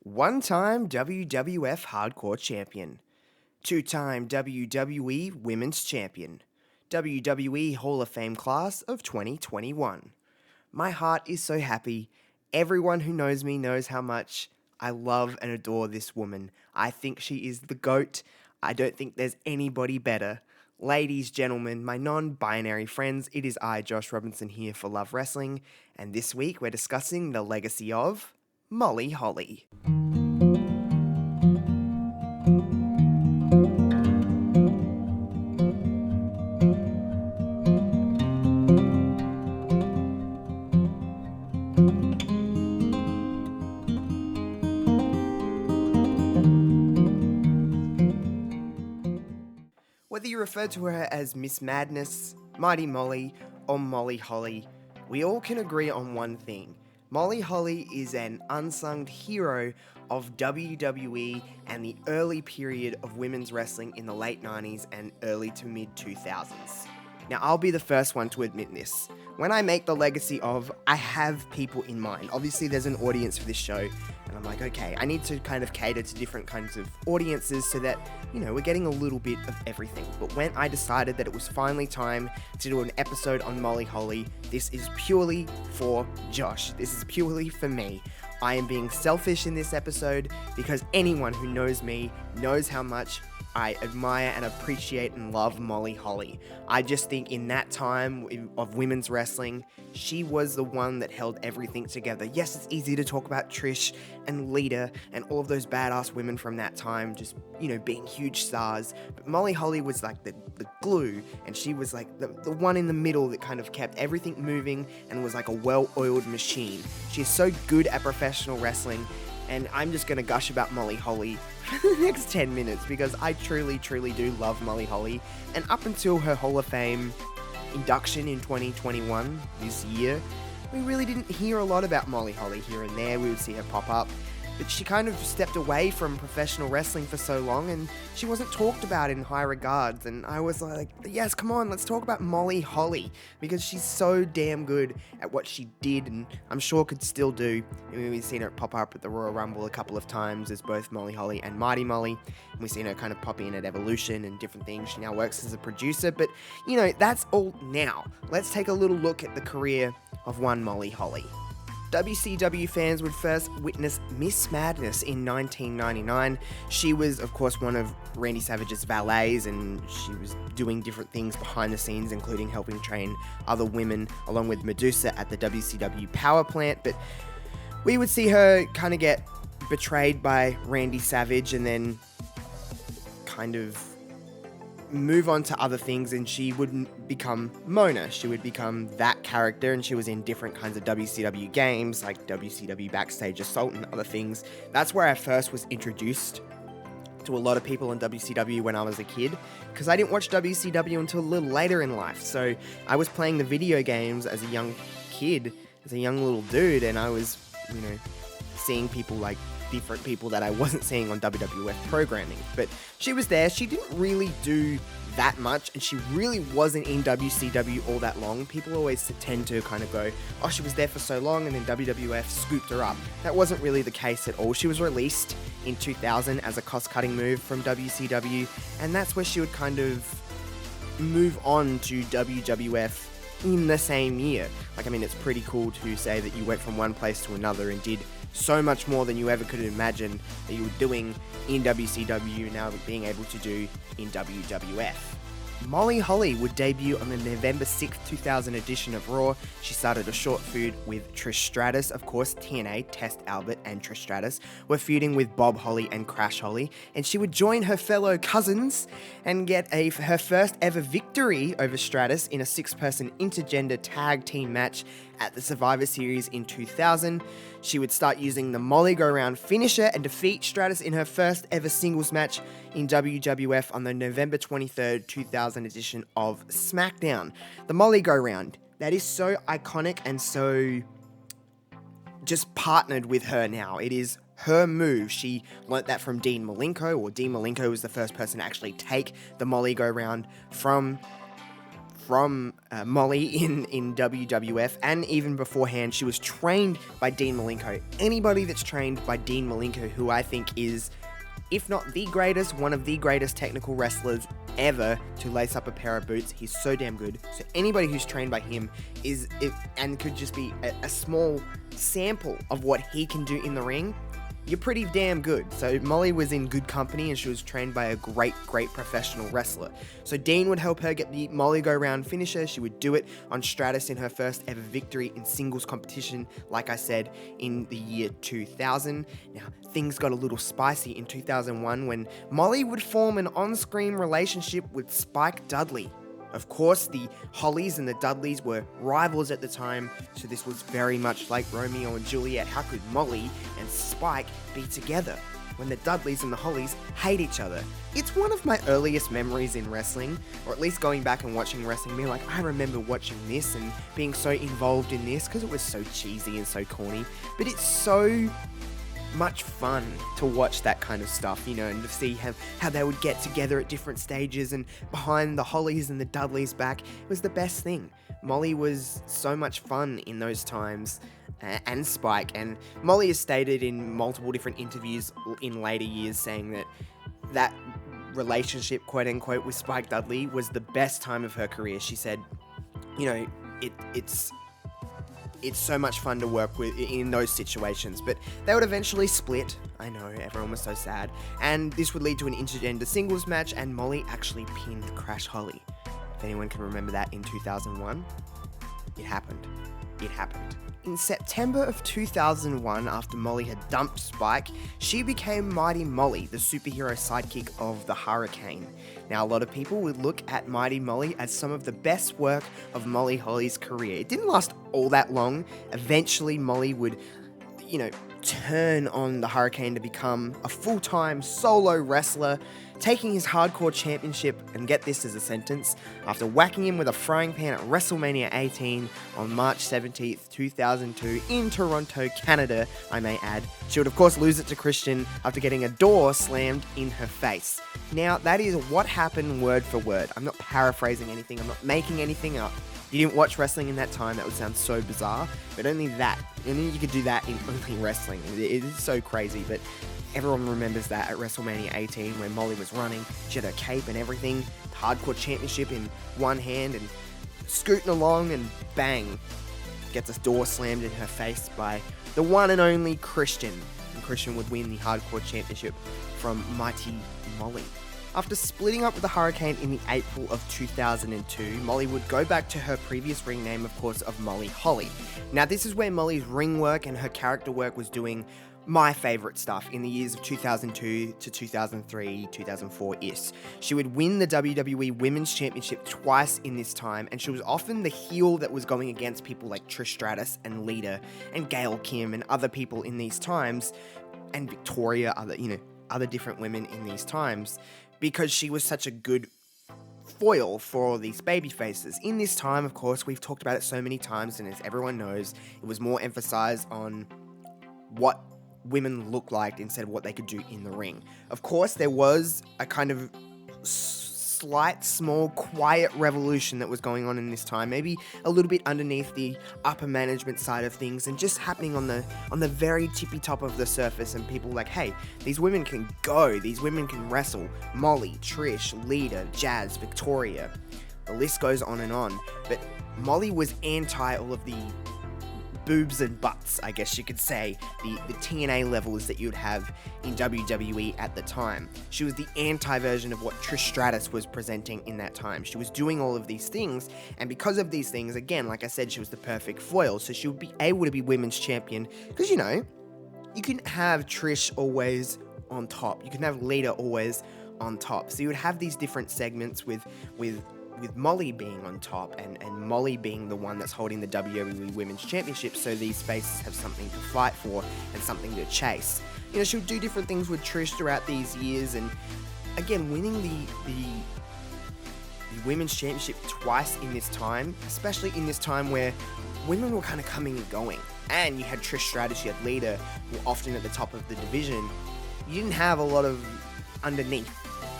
One-time WWF Hardcore Champion, two-time WWE Women's Champion, WWE Hall of Fame Class of 2021. My heart is so happy. Everyone who knows me knows how much I love and adore this woman. I think she is the GOAT. I don't think there's anybody better. Ladies, gentlemen, my non-binary friends, it is I, Josh Robinson, here for Love Wrestling, and this week we're discussing the legacy of Molly Holly. Whether you refer to her as Miss Madness, Mighty Molly, or Molly Holly, we all can agree on one thing. Molly Holly is an unsung hero of WWE and the early period of women's wrestling in the late 90s and early to mid 2000s. Now, I'll be the first one to admit this. When I make the legacy of, I have people in mind. Obviously, there's an audience for this show, and I'm like, okay, I need to kind of cater to different kinds of audiences so that, we're getting a little bit of everything. But when I decided that it was finally time to do an episode on Molly Holly, this is purely for Josh. This is purely for me. I am being selfish in this episode because anyone who knows me knows how much I admire and appreciate and love Molly Holly. I just think in that time of women's wrestling, she was the one that held everything together. Yes, it's easy to talk about Trish and Lita and all of those badass women from that time just, being huge stars. But Molly Holly was like the glue, and she was like the one in the middle that kind of kept everything moving and was like a well-oiled machine. She's so good at professional wrestling, and I'm just going to gush about Molly Holly for the next 10 minutes because I truly, truly do love Molly Holly. And up until her Hall of Fame induction in 2021, this year, we really didn't hear a lot about Molly Holly. Here and there, we would see her pop up. But she kind of stepped away from professional wrestling for so long, and she wasn't talked about in high regards. And I was like, yes, come on, let's talk about Molly Holly, because she's so damn good at what she did, and I'm sure could still do. We've seen her pop up at the Royal Rumble a couple of times as both Molly Holly and Mighty Molly. And we've seen her kind of pop in at Evolution and different things. She now works as a producer, but, that's all now. Let's take a little look at the career of one Molly Holly. WCW fans would first witness Miss Madness in 1999. She was, of course, one of Randy Savage's valets, and she was doing different things behind the scenes, including helping train other women, along with Medusa at the WCW power plant. But we would see her kind of get betrayed by Randy Savage and then kind of move on to other things, and she wouldn't become Mona. She would become that character, and she was in different kinds of WCW games like WCW Backstage Assault and other things. That's where I first was introduced to a lot of people in WCW when I was a kid, because I didn't watch WCW until a little later in life. So I was playing the video games as a young kid, as a young little dude, and I was, seeing people like different people that I wasn't seeing on WWF programming. But she was there. She didn't really do that much, and she really wasn't in WCW all that long. People always tend to kind of go, oh, she was there for so long, and then WWF scooped her up. That wasn't really the case at all. She was released in 2000 as a cost-cutting move from WCW, and that's where she would kind of move on to WWF in the same year. It's pretty cool to say that you went from one place to another and did so much more than you ever could imagine that you were doing in WCW, now being able to do in WWF. Molly Holly would debut on the November 6th, 2000 edition of Raw. She started a short feud with Trish Stratus. Of course, TNA, Test Albert and Trish Stratus were feuding with Bob Holly and Crash Holly, and she would join her fellow cousins and get her first ever victory over Stratus in a 6-person intergender tag team match at the Survivor Series in 2000. She would start using the Molly Go-Round finisher and defeat Stratus in her first ever singles match in WWF on the November 23rd, 2000 edition of SmackDown. The Molly Go-Round, that is so iconic and so just partnered with her now. It is her move. She learnt that from Dean Malenko, or Dean Malenko was the first person to actually take the Molly Go-Round from from Molly in WWF, and even beforehand, she was trained by Dean Malenko. Anybody that's trained by Dean Malenko, who I think is, if not the greatest, one of the greatest technical wrestlers ever to lace up a pair of boots. He's so damn good. So anybody who's trained by him and could just be a small sample of what he can do in the ring, you're pretty damn good. So Molly was in good company, and she was trained by a great professional wrestler. So Dean would help her get the Molly go-round finisher. She would do it on Stratus in her first ever victory in singles competition, like I said, in the year 2000. Now, things got a little spicy in 2001 when Molly would form an on-screen relationship with Spike Dudley. Of course, the Hollies and the Dudleys were rivals at the time, so this was very much like Romeo and Juliet. How could Molly and Spike be together when the Dudleys and the Hollies hate each other? It's one of my earliest memories in wrestling, or at least going back and watching wrestling, being like, I remember watching this and being so involved in this because it was so cheesy and so corny, but it's so much fun to watch that kind of stuff, you know, and to see how they would get together at different stages and behind the Hollies and the Dudleys back. It was the best thing. Molly was so much fun in those times, and Spike, and Molly has stated in multiple different interviews in later years saying that relationship, quote unquote, with Spike Dudley was the best time of her career. She said, you know, it's so much fun to work with in those situations, but they would eventually split. I know, everyone was so sad. And this would lead to an intergender singles match, and Molly actually pinned Crash Holly. If anyone can remember that in 2001, it happened. It happened. In September of 2001, after Molly had dumped Spike, she became Mighty Molly, the superhero sidekick of the Hurricane. Now, a lot of people would look at Mighty Molly as some of the best work of Molly Holly's career. It didn't last all that long. Eventually, Molly would, you know, turn on the Hurricane to become a full-time solo wrestler, taking his hardcore championship, and get this as a sentence, after whacking him with a frying pan at WrestleMania 18 on March 17th, 2002 in Toronto, Canada, I may add. She would of course lose it to Christian after getting a door slammed in her face. Now, that is what happened word for word. I'm not paraphrasing anything, I'm not making anything up. You didn't watch wrestling in that time, that would sound so bizarre, but only you could do that in only wrestling. It is so crazy, but everyone remembers that at WrestleMania 18 when Molly was running, she had her cape and everything, hardcore championship in one hand and scooting along, and bang, gets a door slammed in her face by the one and only Christian. And Christian would win the hardcore championship from Mighty Molly. After splitting up with the Hurricane in the April of 2002, Molly would go back to her previous ring name, of course, of Molly Holly. Now, this is where Molly's ring work and her character work was doing my favourite stuff in the years of 2002 to 2003, 2004-ish. She would win the WWE Women's Championship twice in this time, and she was often the heel that was going against people like Trish Stratus and Lita and Gail Kim and other people in these times, and Victoria, other different women in these times, because she was such a good foil for all these baby faces. In this time, of course, we've talked about it so many times, and as everyone knows, it was more emphasized on what women look like instead of what they could do in the ring. Of course, there was a kind of slight, small, quiet revolution that was going on in this time, maybe a little bit underneath the upper management side of things, and just happening on the very tippy top of the surface, and people like, hey, these women can go, these women can wrestle. Molly, Trish, Lita, Jazz, Victoria, the list goes on and on. But Molly was anti all of the boobs and butts, I guess you could say, the TNA levels that you'd have in WWE at the time. She was the anti-version of what Trish Stratus was presenting in that time. She was doing all of these things, and because of these things, again, like I said, she was the perfect foil, so she would be able to be women's champion, because, you know, you couldn't have Trish always on top. You couldn't have Lita always on top. So you would have these different segments with Molly being on top and Molly being the one that's holding the WWE Women's Championship, so these faces have something to fight for and something to chase. You know, she would do different things with Trish throughout these years, and again, winning the Women's Championship twice in this time, especially in this time where women were kind of coming and going, and you had Trish Stratus, you had Lita, who were often at the top of the division. You didn't have a lot of underneath.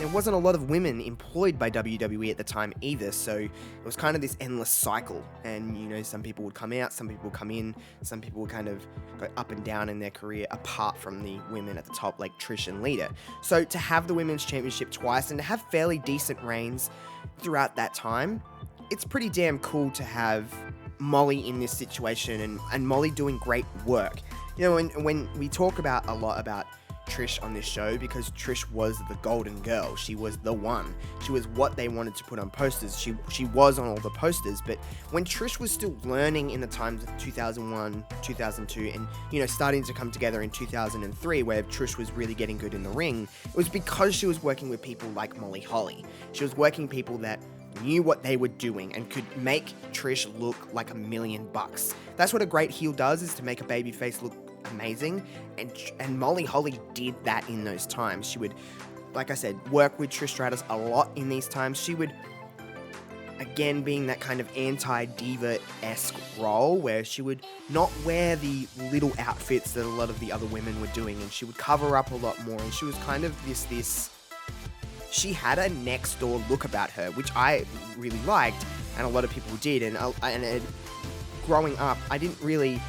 there wasn't a lot of women employed by WWE at the time either, so it was kind of this endless cycle. And, some people would come out, some people would come in, some people would kind of go up and down in their career apart from the women at the top, like Trish and Lita. So to have the Women's Championship twice and to have fairly decent reigns throughout that time, it's pretty damn cool to have Molly in this situation and Molly doing great work. When we talk a lot about Trish on this show, because Trish was the golden girl. She was the one. She was what they wanted to put on posters. She was on all the posters, but when Trish was still learning in the times of 2001, 2002, and, starting to come together in 2003, where Trish was really getting good in the ring, it was because she was working with people like Molly Holly. She was working people that knew what they were doing and could make Trish look like $1,000,000. That's what a great heel does, is to make a babyface look amazing, and Molly Holly did that in those times. She would, like I said, work with Trish Stratus a lot in these times. She would, again, being that kind of anti-diva-esque role where she would not wear the little outfits that a lot of the other women were doing, and she would cover up a lot more, and she was kind of this she had a next door look about her, which I really liked, and a lot of people did, and growing up, I didn't really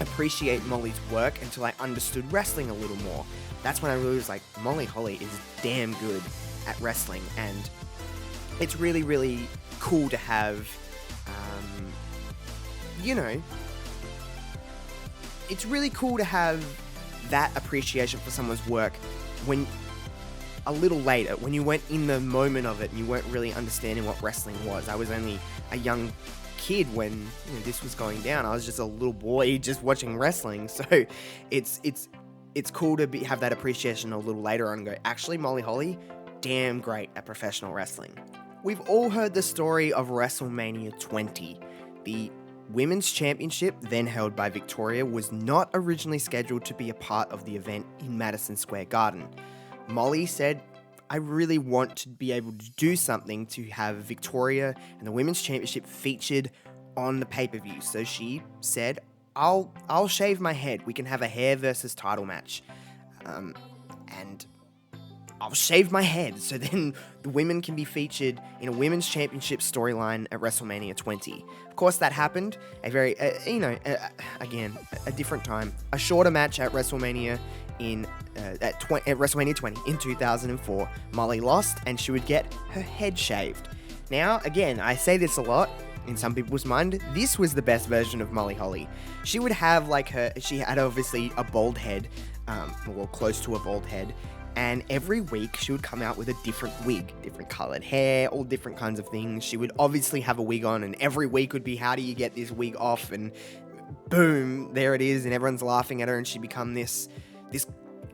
appreciate Molly's work until I understood wrestling a little more. That's when I really was like, Molly Holly is damn good at wrestling, and it's really, really cool to have, it's really cool to have that appreciation for someone's work when a little later, when you weren't in the moment of it and you weren't really understanding what wrestling was. I was only a young kid when this was going down. I was just a little boy just watching wrestling, so it's cool to have that appreciation a little later on and go, actually, Molly Holly, damn great at professional wrestling. We've all heard the story of WrestleMania 20. The Women's Championship, then held by Victoria, was not originally scheduled to be a part of the event in Madison Square Garden. Molly said, I really want to be able to do something to have Victoria and the Women's Championship featured on the pay-per-view. So she said, I'll shave my head. We can have a hair versus title match. And I'll shave my head so then the women can be featured in a Women's Championship storyline at WrestleMania 20. Of course, that happened. Again, a different time. A shorter match at WrestleMania at WrestleMania 20 in 2004. Molly lost, and she would get her head shaved. Now, again, I say this a lot. In some people's mind, this was the best version of Molly Holly. She would have she had obviously a bald head, close to a bald head, and every week she would come out with a different wig, different colored hair, all different kinds of things. She would obviously have a wig on, and every week would be, how do you get this wig off? And boom, there it is, and everyone's laughing at her, and she become this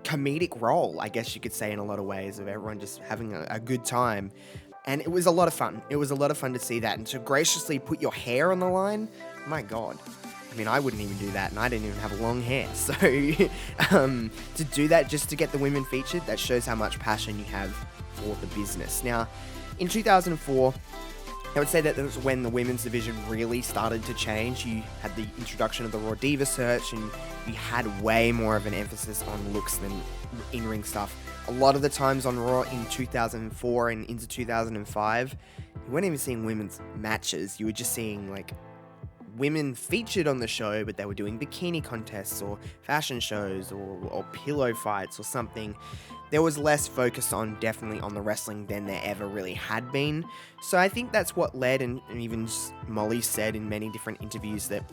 comedic role, I guess you could say, in a lot of ways, of everyone just having a good time. And it was a lot of fun. It was a lot of fun to see that, and to graciously put your hair on the line, my God. I mean, I wouldn't even do that, and I didn't even have long hair. So to do that just to get the women featured, that shows how much passion you have for the business. Now, in 2004, I would say that was when the women's division really started to change. You had the introduction of the Raw Diva search, and you had way more of an emphasis on looks than in-ring stuff. A lot of the times on Raw in 2004 and into 2005, you weren't even seeing women's matches. You were just seeing, women featured on the show, but they were doing bikini contests or fashion shows or pillow fights or something. There was less focus definitely on the wrestling than there ever really had been. So I think that's what led, and even Molly said in many different interviews, that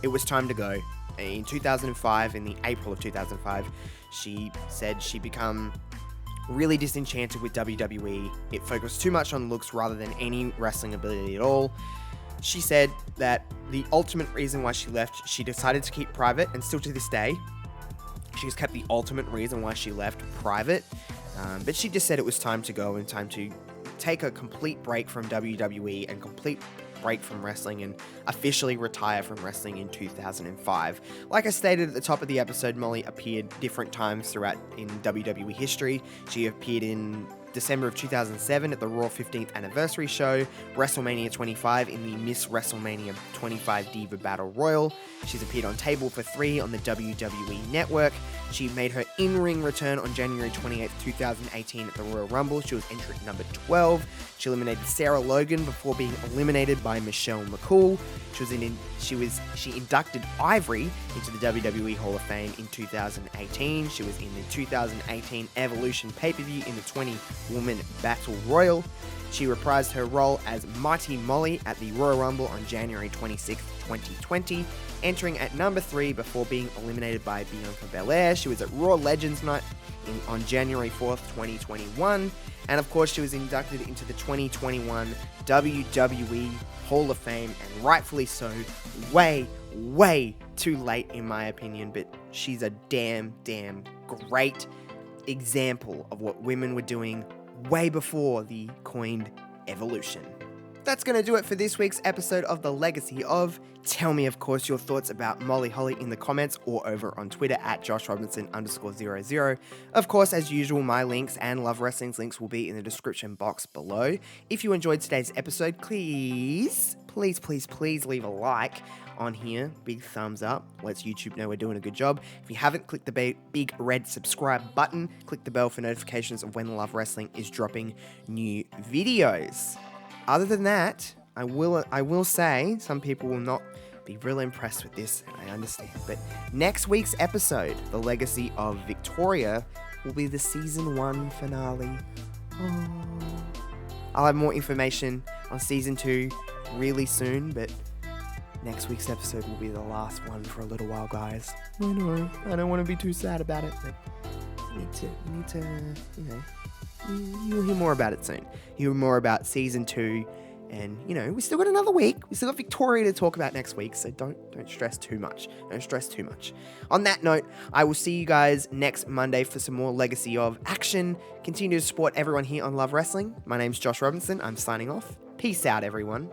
it was time to go. In 2005, in the April of 2005, she said she'd become really disenchanted with WWE. It focused too much on looks rather than any wrestling ability at all. She said that the ultimate reason why she left, she decided to keep private, and still to this day, she's kept the ultimate reason why she left private. But she just said it was time to go and time to take a complete break from WWE and complete break from wrestling and officially retire from wrestling in 2005. Like I stated at the top of the episode, Molly appeared different times throughout in WWE history. She appeared in December of 2007 at the Raw 15th Anniversary Show, WrestleMania 25 in the Miss WrestleMania 25 Diva Battle Royal. She's appeared on Table for 3 on the WWE Network. She made her in-ring return on January 28th, 2018 at the Royal Rumble. She was entrant number 12. She eliminated Sarah Logan before being eliminated by Michelle McCool. She inducted Ivory into the WWE Hall of Fame in 2018. She was in the 2018 Evolution pay-per-view in the 20-woman Battle Royal. She reprised her role as Mighty Molly at the Royal Rumble on January 26, 2020, entering at number 3 before being eliminated by Bianca Belair. She was at Raw Legends Night on January 4th, 2021. And of course, she was inducted into the 2021 WWE Hall of Fame, and rightfully so. Way too late in my opinion, but she's a damn great example of what women were doing way before the coined evolution. That's going to do it for this week's episode of The Legacy of. Tell me, of course, your thoughts about Molly Holly in the comments or over on Twitter at JoshRobinson_00. Of course, as usual, my links and Love Wrestling's links will be in the description box below. If you enjoyed today's episode, please leave a like on here. Big thumbs up. Lets YouTube know we're doing a good job. If you haven't, click the big red subscribe button. Click the bell for notifications of when Love Wrestling is dropping new videos. Other than that, I will say some people will not be real impressed with this, and I understand. But next week's episode, The Legacy of Victoria, will be the season 1 finale. Oh. I'll have more information on season 2 really soon, but next week's episode will be the last one for a little while, guys. I know, I don't want to be too sad about it, but you need to, you'll hear more about it soon. You'll hear more about season 2. And, we still got another week. We still got Victoria to talk about next week, so don't stress too much. Don't stress too much. On that note, I will see you guys next Monday for some more Legacy of action. Continue to support everyone here on Love Wrestling. My name's Josh Robinson. I'm signing off. Peace out, everyone.